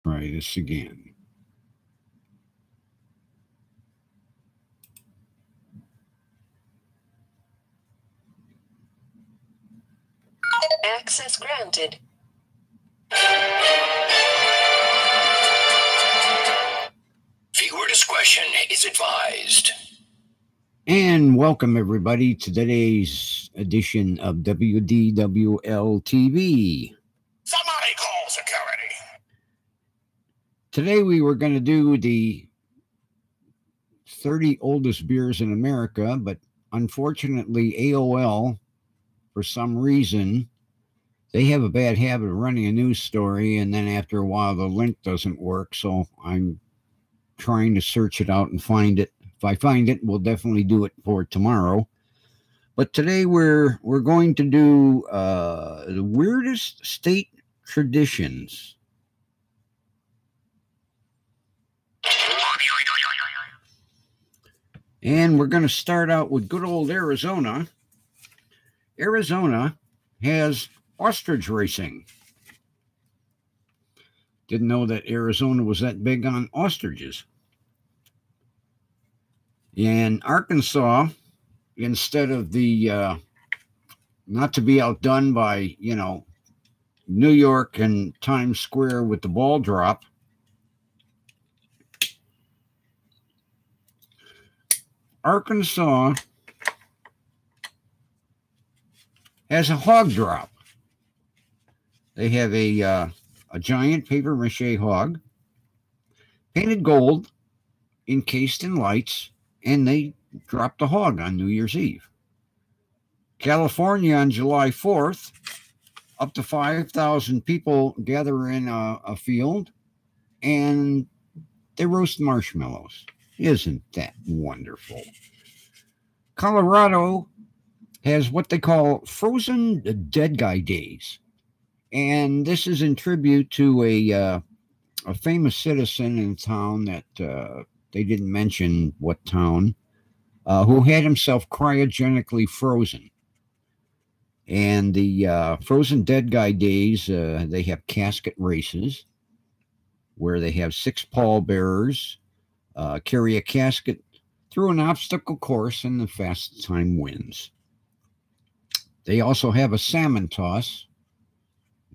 Try this again. Access granted. Viewer discretion is advised. And welcome everybody to today's edition of WDWLTV. Somebody call security. Today we were going to do the 30 oldest beers in America, but unfortunately AOL, for some reason, they have a bad habit of running a news story, and then after a while the link doesn't work, so I'm trying to search it out and find it. If I find it, we'll definitely do it for tomorrow. But today we're going to do the weirdest state traditions. And we're going to start out with good old Arizona. Arizona has ostrich racing. Didn't know that Arizona was that big on ostriches. In Arkansas, instead of the, not to be outdone by, New York and Times Square with the ball drop, Arkansas has a hog drop. They have a giant paper mache hog, painted gold, encased in lights, and they drop the hog on New Year's Eve. California on July 4th, up to 5,000 people gather in a field, and they roast marshmallows. Isn't that wonderful? Colorado has what they call Frozen Dead Guy Days. And this is in tribute to a famous citizen in town that they didn't mention what town, who had himself cryogenically frozen. And the Frozen Dead Guy Days, they have casket races where they have 6 pallbearers carry a casket through an obstacle course, and the fastest time wins. They also have a salmon toss.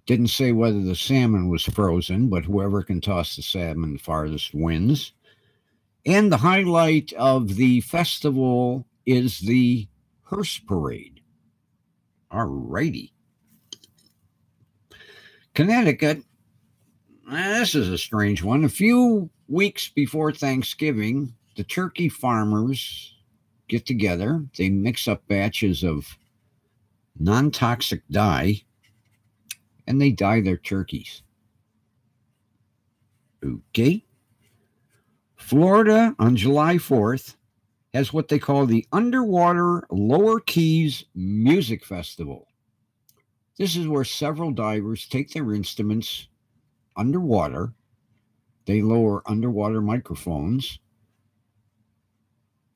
Didn't say whether the salmon was frozen, but whoever can toss the salmon farthest wins. And the highlight of the festival is the hearse parade. All righty. Connecticut, this is a strange one. A few weeks before Thanksgiving, the turkey farmers get together. They mix up batches of non-toxic dye, and they dye their turkeys. Okay. Florida on July 4th has what they call the Underwater Lower Keys Music Festival. This is where several divers take their instruments underwater. They lower underwater microphones.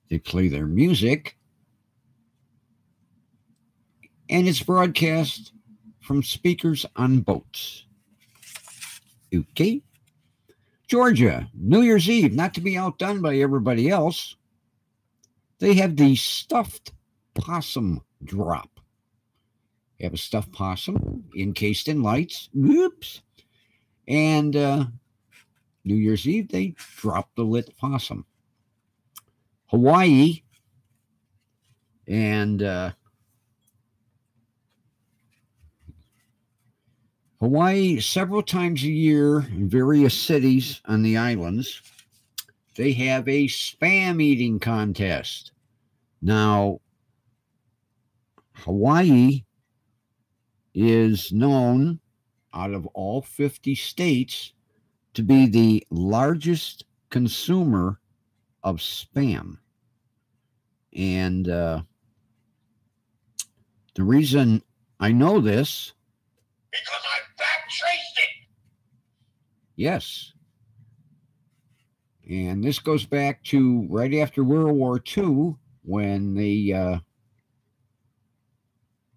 They play their music. And it's broadcast from speakers on boats. Okay. Georgia, New Year's Eve, not to be outdone by everybody else. They have the stuffed possum drop. They have a stuffed possum encased in lights. Whoops. And New Year's Eve, they drop the lit possum. Hawaii and Hawaii, several times a year in various cities on the islands, they have a spam eating contest. Now, Hawaii is known out of all 50 states to be the largest consumer of spam. And the reason I know this, because I back traced it. yes. And this goes back to right after World War II, when the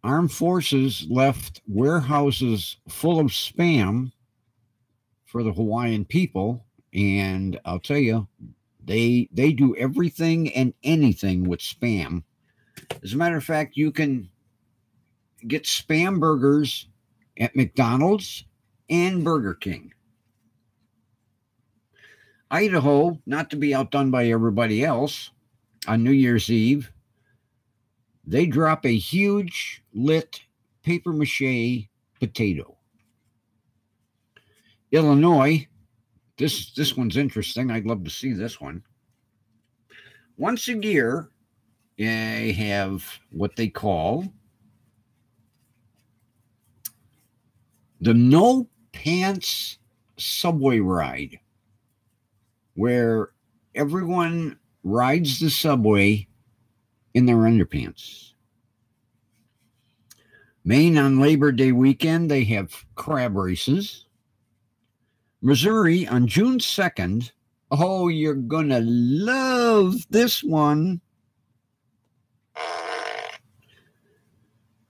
armed forces left warehouses full of spam for the Hawaiian people, and I'll tell you, they do everything and anything with Spam. As a matter of fact, you can get Spam burgers at McDonald's and Burger King. Idaho, not to be outdone by everybody else, on New Year's Eve, they drop a huge lit paper mache potato. Illinois, this one's interesting. I'd love to see this one. Once a year, they have what they call the No Pants Subway Ride, where everyone rides the subway in their underpants. Maine, on Labor Day weekend, they have crab races. Missouri, on June 2nd, oh, you're going to love this one.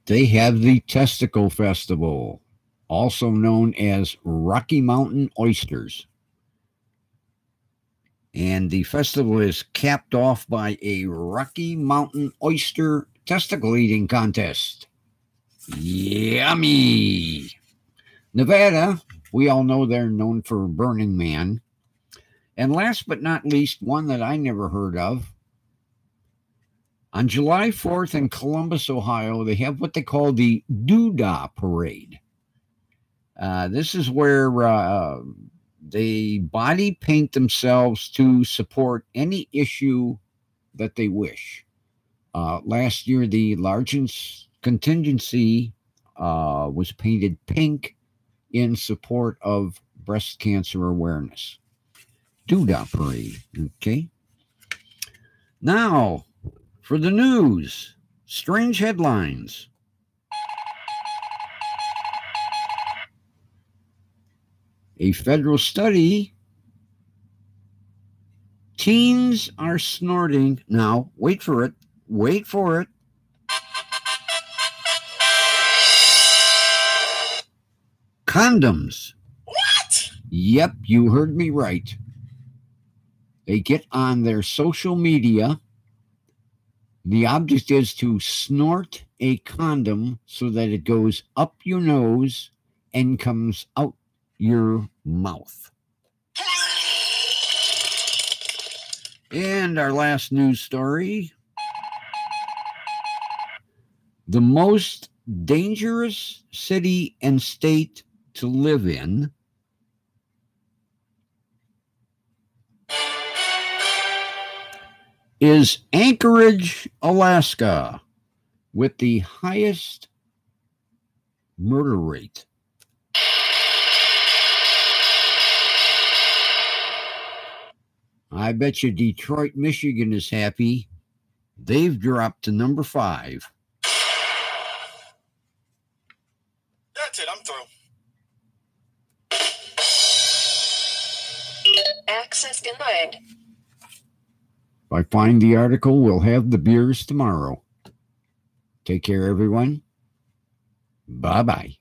They have the Testicle Festival, also known as Rocky Mountain Oysters. And the festival is capped off by a Rocky Mountain Oyster testicle eating contest. Yummy! Nevada, we all know they're known for Burning Man. And last but not least, one that I never heard of. On July 4th in Columbus, Ohio, they have what they call the Doodah Parade. This is where they body paint themselves to support any issue that they wish. Last year, the largest contingency was painted pink in support of breast cancer awareness. Doodah Parade, okay? Now, for the news, strange headlines. A federal study, teens are snorting. Now, wait for it. Condoms. What? Yep, you heard me right. They get on their social media. The object is to snort a condom so that it goes up your nose and comes out your mouth. And our last news story. The most dangerous city and state to live in is Anchorage, Alaska, with the highest murder rate. I bet you Detroit, Michigan is happy. They've dropped to number 5. That's it, I'm through. Access denied. If I find the article, we'll have the beers tomorrow. Take care, everyone. Bye-bye.